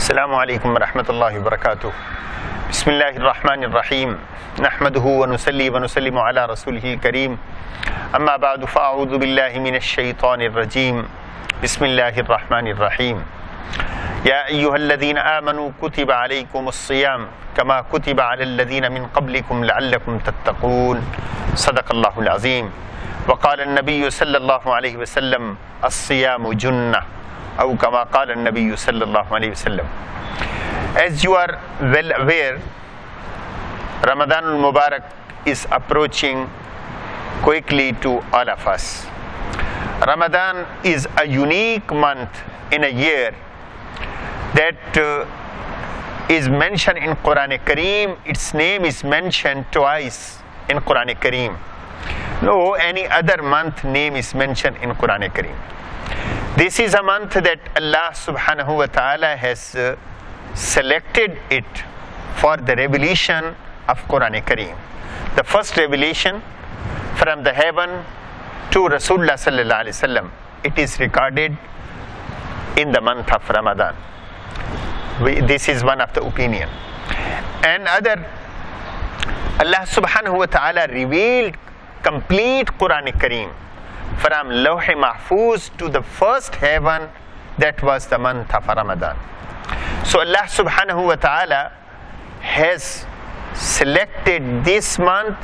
Assalamu alaikum wa rahmatullahi wa barakatuh. Bismillahir Rahmanir Rahim. Nahmaduhu wa nusalli wa nusallimu ala rasulihil kareem. Amma ba'du fa'a'udhu billahi minash shaitanir rajim. Bismillahir Rahmanir Rahim. Ya ayyuhalladhina amanu kutiba alaykumus siyam kama kutiba alal ladhina min qablikum la'allakum tattaqun. Sadaqallahul azim. Wa qala an-nabiyyu sallallahu alayhi wa sallam as-siyamu junnah. Aw kama qala an-nabiyyu sallallahu alayhi wa sallam. As you are well aware, Ramadan al-Mubarak is approaching quickly to all of us. Ramadan is a unique month in a year that is mentioned in Quran Kareem. Its name is mentioned twice in Quran Kareem. No any other month name is mentioned in Quran Kareem. This is a month that Allah subhanahu wa ta'ala has selected it for the revelation of Quran Kareem. The first revelation from the heaven to Rasulullah sallallahu alaihi wasallam, it is recorded in the month of Ramadan. This is one of the opinion. And other, Allah subhanahu wa ta'ala revealed complete Quran Kareem from Lawh Mahfuz to the first heaven, that was the month of Ramadan. So Allah subhanahu wa ta'ala has selected this month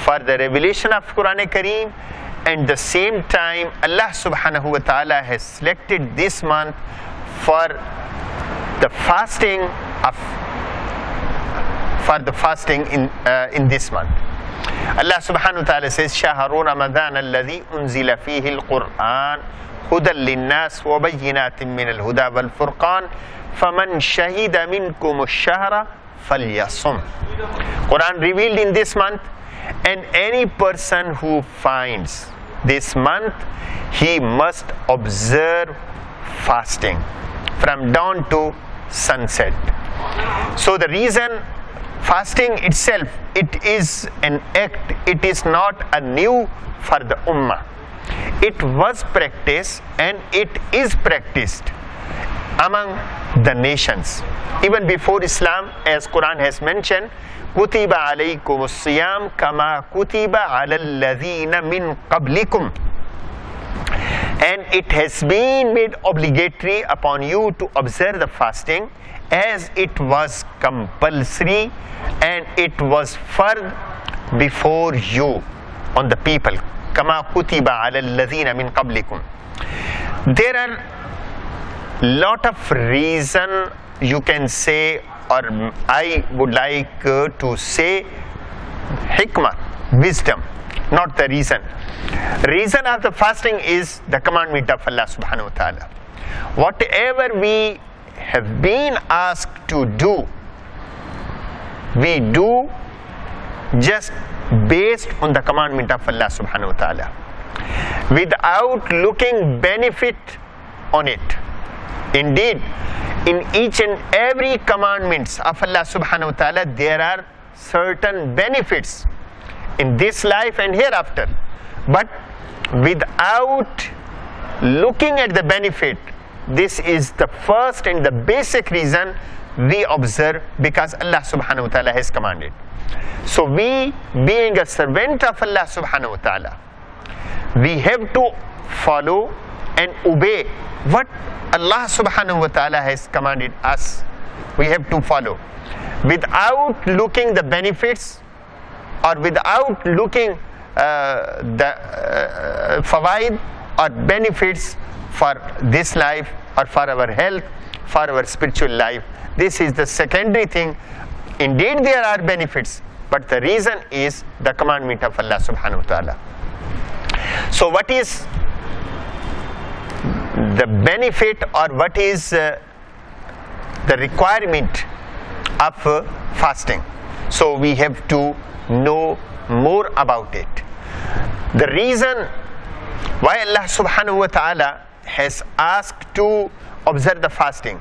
for the revelation of Quran Kareem, and the same time Allah subhanahu wa ta'ala has selected this month for the fasting in this month. Allah subhanahu wa ta'ala says, Shahru Ramadan alladhi unzila fihi al-Qur'an hudan lin-nas wa bayyinatin min al-huda wal-furqan faman shahida minkum ash-shahra falyasum. Quran revealed in this month, and any person who finds this month, he must observe fasting from dawn to sunset. So the reason fasting itself, it is an act, it is not a new for the ummah. It was practiced and it is practiced among the nations. Even before Islam, as Quran has mentioned, Kutiba alaykumus siyam kama kutiba alal ladhina min qablikum. And it has been made obligatory upon you to observe the fasting as it was compulsory and it was fard before you on the people. Kama kutiba alal ladhina min qablikum. There are lot of reason you can say, or I would like to say hikmah, wisdom, not the reason. Reason of the fasting is the commandment of Allah subhanahu wa ta'ala. Whatever we have been asked to do, we do just based on the commandment of Allah subhanahu wa ta'ala, without looking benefit on it. Indeed, in each and every commandments of Allah subhanahu wa ta'ala, there are certain benefits in this life and hereafter. But without looking at the benefit, this is the first and the basic reason we observe, because Allah subhanahu wa ta'ala has commanded. So we, being a servant of Allah subhanahu wa ta'ala, we have to follow and obey what Allah subhanahu wa ta'ala has commanded us. We have to follow without looking the benefits or without looking the fawaid or benefits for this life or for our health, for our spiritual life. This is the secondary thing. Indeed there are benefits, but the reason is the commandment of Allah subhanahu wa ta'ala. So what is the benefit, or what is the requirement of fasting? So we have to know more about it. The reason why Allah subhanahu wa ta'ala has asked to observe the fasting,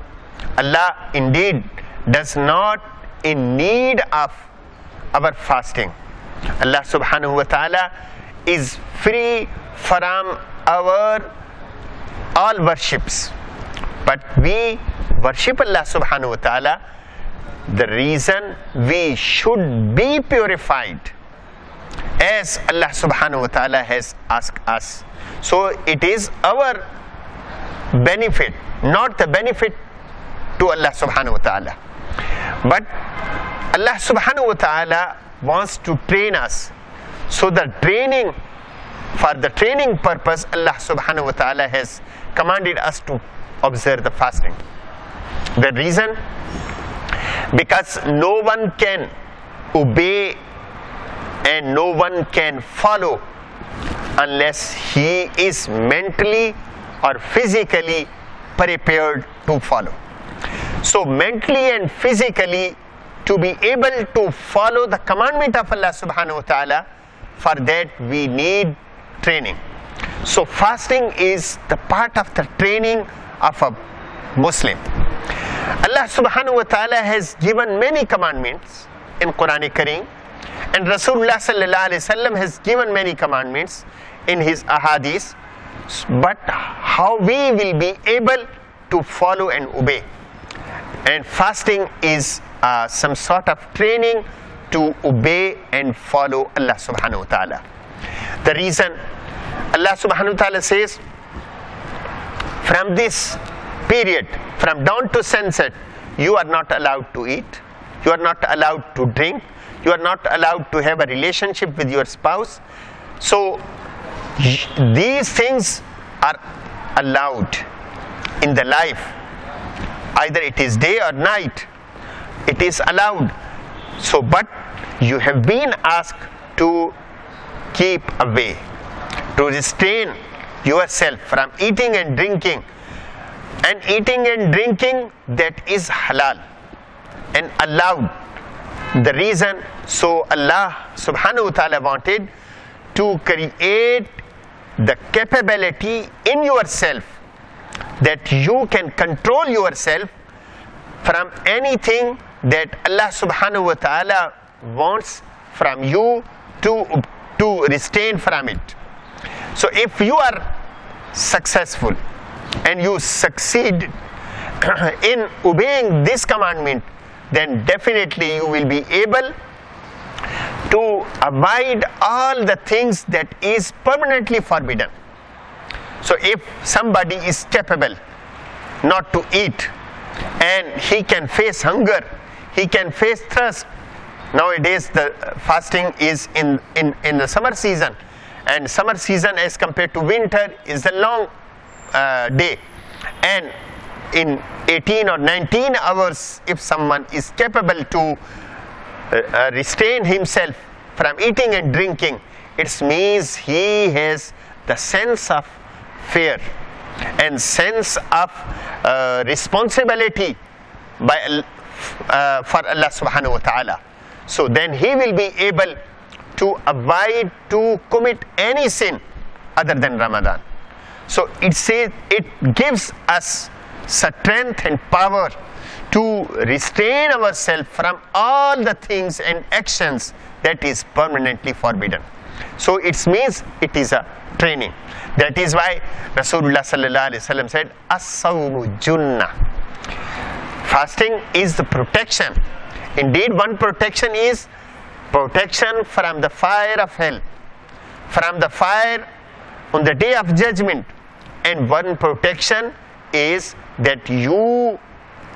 Allah indeed does not in need of our fasting. Allah subhanahu wa ta'ala is free from our all worships, but we worship Allah subhanahu wa ta'ala, the reason we should be purified as Allah subhanahu wa ta'ala has asked us. So it is our benefit, not the benefit to Allah subhanahu wa ta'ala. But Allah subhanahu wa ta'ala wants to train us. So the training, for the training purpose, Allah subhanahu wa ta'ala has commanded us to observe the fasting. The reason? Because no one can obey and no one can follow unless he is mentally or physically prepared to follow. So mentally and physically, to be able to follow the commandment of Allah subhanahu wa ta'ala, for that we need training. So fasting is the part of the training of a Muslim. Allah subhanahu wa ta'ala has given many commandments in Quran Kareem, and Rasulullah sallallahu alaihi wasallam has given many commandments in his ahadith, but how we will be able to follow and obey. And fasting is some sort of training to obey and follow Allah subhanahu wa ta'ala. The reason Allah subhanahu wa ta'ala says, from this period, from dawn to sunset, you are not allowed to eat, you are not allowed to drink, you are not allowed to have a relationship with your spouse. So these things are allowed in the life, either it is day or night, it is allowed. So but you have been asked to keep away, to restrain yourself from eating and drinking, and eating and drinking that is halal and allowed. The reason, so Allah subhanahu wa ta'ala wanted to create the capability in yourself that you can control yourself from anything that Allah subhanahu wa ta'ala wants from you, to restrain from it. So if you are successful and you succeed in obeying this commandment, then definitely you will be able to avoid all the things that is permanently forbidden. So if somebody is capable not to eat, and he can face hunger, he can face thirst. Nowadays the fasting is in the summer season, and summer season as compared to winter is a long day, and in 18 or 19 hours, if someone is capable to restrain himself from eating and drinking, it means he has the sense of fear and sense of responsibility for Allah subhanahu wa ta'ala. So then he will be able to avoid to commit any sin other than Ramadan. So it gives us strength and power to restrain ourselves from all the things and actions that is permanently forbidden. So it means it is a training. That is why Rasulullah sallallahu alaihi wasallam said, "As-sawmu junnah." Fasting is the protection. Indeed, one protection is protection from the fire of hell, from the fire on the day of judgment, and one protection is that you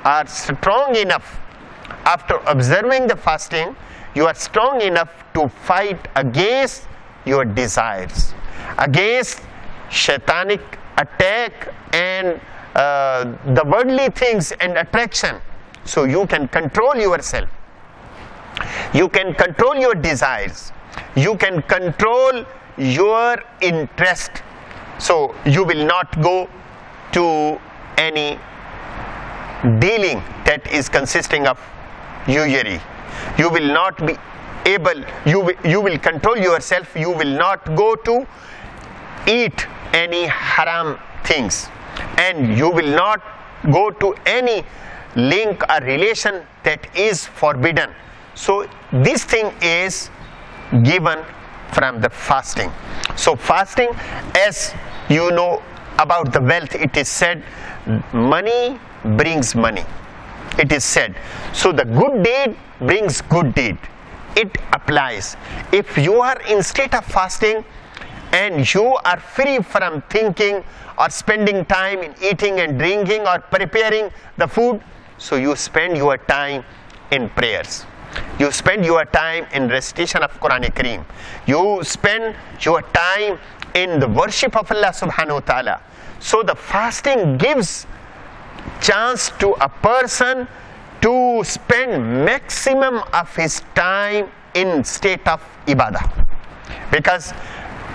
are strong enough after observing the fasting, you are strong enough to fight against your desires, against shaitanic attack and the worldly things and attraction. So you can control yourself, you can control your desires, you can control your interest. So you will not go to any dealing that is consisting of usury. You will not be able, you will control yourself, you will not go to eat any haram things, and you will not go to any link or relation that is forbidden. So this thing is given from the fasting. So fasting, as you know, about the wealth, it is said, money brings money. It is said. So the good deed brings good deed. It applies. If you are in state of fasting and you are free from thinking or spending time in eating and drinking or preparing the food, so you spend your time in prayers. You spend your time in recitation of Quran-e-Kareem. You spend your time in the worship of Allah subhanahu wa ta'ala. So the fasting gives chance to a person to spend maximum of his time in state of ibadah. Because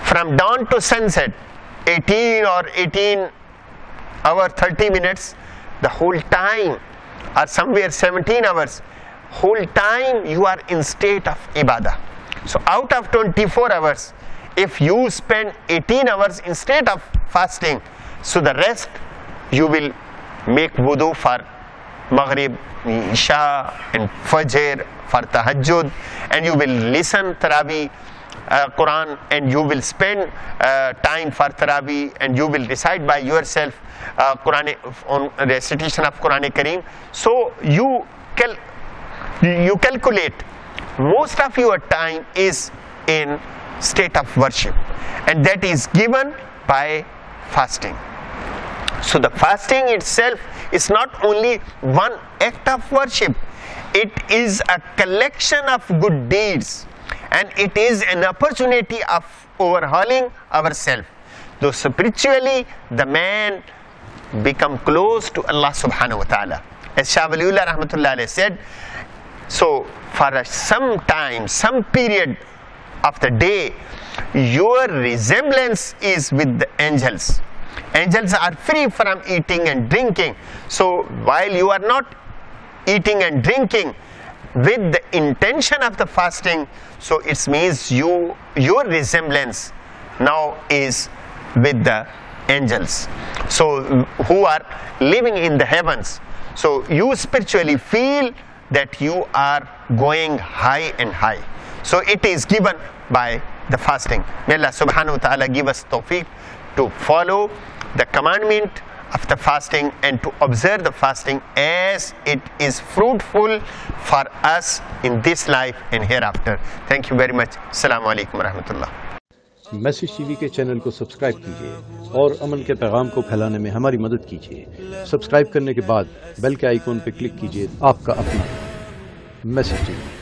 from dawn to sunset, 18 or 18 hour 30 minutes, the whole time, or somewhere 17 hours, whole time you are in state of ibadah. So out of 24 hours, if you spend 18 hours in state of fasting, so the rest you will make wudu for Maghrib, Isha and Fajr, for Tahajjud, and you will listen Taraweeh Quran, and you will spend time for Taraweeh, and you will recite by yourself Quran on recitation of Quran-e-Kareem. So you calculate most of your time is in state of worship, and that is given by fasting. So the fasting itself is not only one act of worship, it is a collection of good deeds, and it is an opportunity of overhauling ourselves. Though spiritually the man become close to Allah subhanahu wa ta'ala. As Shah Waliullah rahmatullah alayhi said, so for some time, some period of the day, your resemblance is with the angels. Angels are free from eating and drinking. So while you are not eating and drinking with the intention of the fasting, so it means your resemblance now is with the angels, so who are living in the heavens. So you spiritually feel that you are going high and high. So it is given by the fasting. May Allah subhanahu wa ta'ala give us tawfiq to follow the commandment of the fasting and to observe the fasting as it is fruitful for us in this life and hereafter. Thank you very much. Assalamu alaikum wa rahmatullah. Message TV के channel को subscribe कीजिए और अमन के पैगाम को फैलाने में हमारी मदद कीजिए। सब्सक्राइब करने के बाद बेल के आइकॉन पर क्लिक कीजिए। आपका अपना मैसेज टीवी।